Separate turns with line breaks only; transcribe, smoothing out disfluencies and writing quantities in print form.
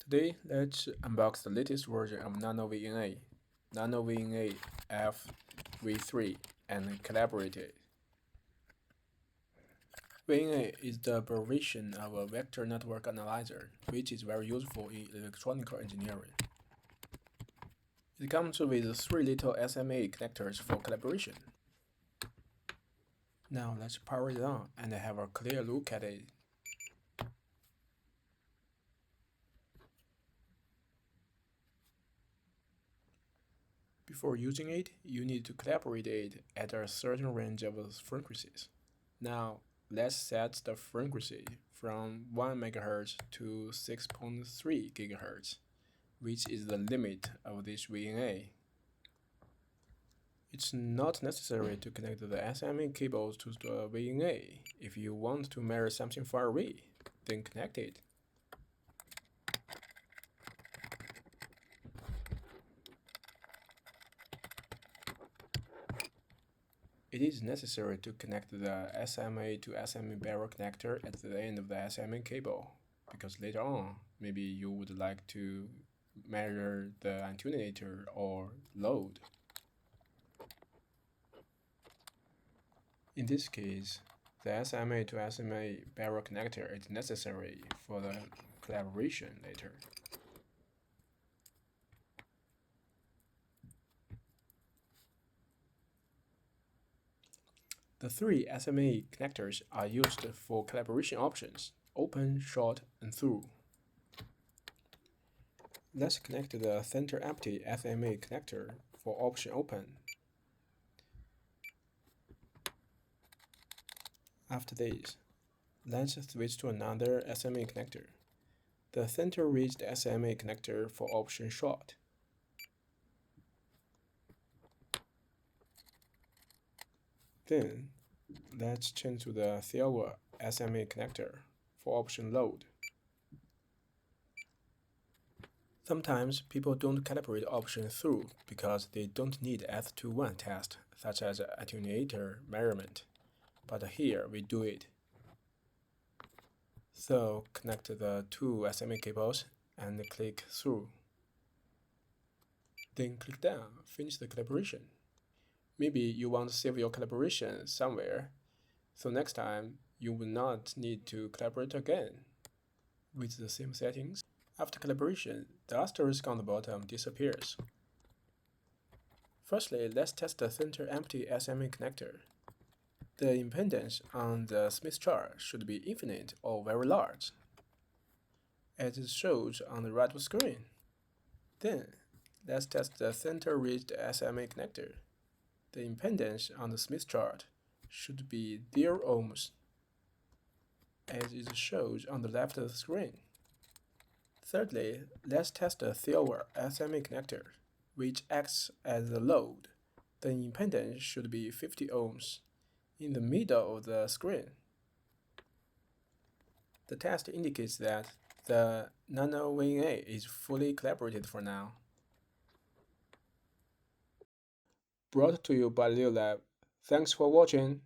Today, let's unbox the latest version of NanoVNA, NanoVNA-F V3, and collaborate it. VNA is the abbreviation of a vector network analyzer, which is very useful in electronic engineering. It comes with 3 little SMA connectors for collaboration. Now let's power it on and have a clear look at it. Before using it, you need to calibrate it at a certain range of frequencies. Now, let's set the frequency from 1 MHz to 6.3 GHz, which is the limit of this VNA. It's not necessary to connect the SMA cables to the VNA. If you want to measure something far away, then connect it. It is necessary to connect the SMA to SMA barrel connector at the end of the SMA cable, because later on, maybe you would like to measure the attenuator or load. In this case, the SMA to SMA barrel connector is necessary for the collaboration later. The 3 SMA connectors are used for collaboration options: open, short, and through. Let's connect the center empty SMA connector for option open. After this, let's switch to another SMA connector, the center ridged SMA connector for option short. Then, let's change to the silver SMA connector for option load. Sometimes people don't calibrate option through because they don't need S21 test, such as attenuator measurement. But here we do it. So connect the 2 SMA cables and click through. Then click down, finish the calibration. Maybe you want to save your calibration somewhere, so next time you will not need to calibrate again. With the same settings, after calibration, the asterisk on the bottom disappears. Firstly, let's test the center empty SMA connector. The impedance on the Smith chart should be infinite or very large, as it shows on the right of the screen. Then, let's test the center ridged SMA connector. The impedance on the Smith chart should be 0 ohms, as it shows on the left of the screen. Thirdly, let's test the silver SMA connector, which acts as a load. The impedance should be 50 ohms, in the middle of the screen. The test indicates that the NanoVNA is fully calibrated for now. Brought to you by Lab. Thanks for watching.